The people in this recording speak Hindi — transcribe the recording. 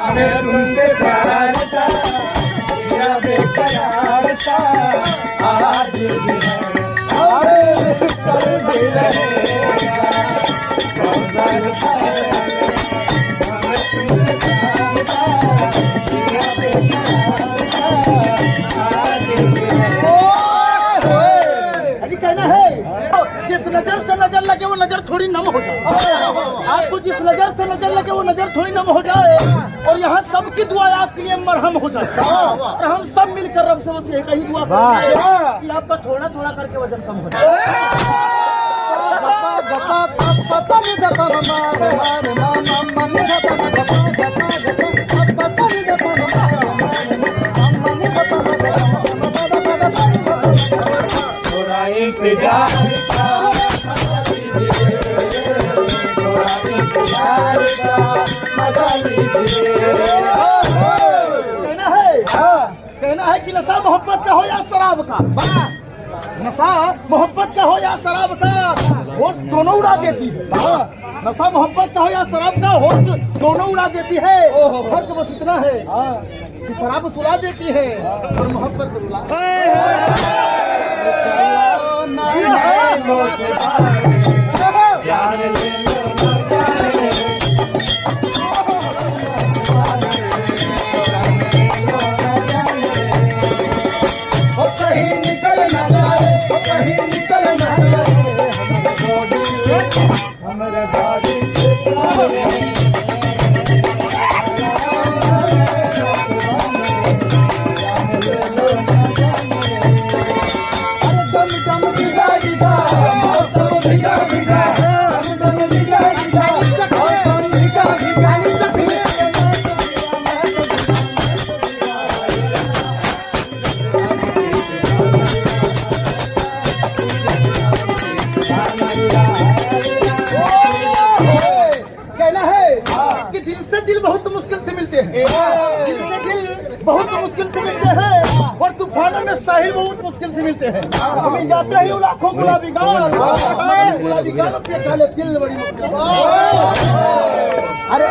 हमें तुमसे प्यार था, दिया बेकरार था, आज भी है, हमें कल भी रहेगा। हमें तुमसे प्यार था, दिया बेकरार था, आज भी है। अरे कहना है जिस नजर से नजर लगे वो नजर थोड़ी नम हो जाए। आपको जिस नजर से नजर लगे वो नजर थोड़ी नम हो जाए, और यहाँ सबकी दुआ आपके लिए मरहम हो जाए। और हम सब मिलकर रब से बस एक ही दुआ करेंगे कि आपका थोड़ा थोड़ा करके वजन कम हो जाए। थोड़ा इंतजार का, थोड़ा इंतजार का मजा लीजिए। कहना है कि नशा मोहब्बत का हो या शराब का, नशा मोहब्बत का हो या शराब का, होश दोनों उड़ा देती है। नशा मोहब्बत का हो या शराब का, होश दोनों उड़ा देती है। फर्क बस इतना है कि शराब सुला देती है और मोहब्बत रुला। जान ले लो जाने, और कहीं निकल ना जाए, कहीं निकल ना जाए हमारे बाजी से प्यार है। दम दम दिगा दिगा मौसम दिगा दिगा, दम दम दिगा दिगा मौसम दिगा दिगा। कहना है कि दिल से दिल बहुत मुश्किल से मिलते हैं, दिल से दिल बहुत मुश्किल से मिलते हैं, और तूफानों में साहिल बहुत मुश्किल से मिलते हैं। हमें जाते ही लाखों गुलाबी गाल, गुलाबी गाल पे काले दिल बड़ी मुश्किल। अरे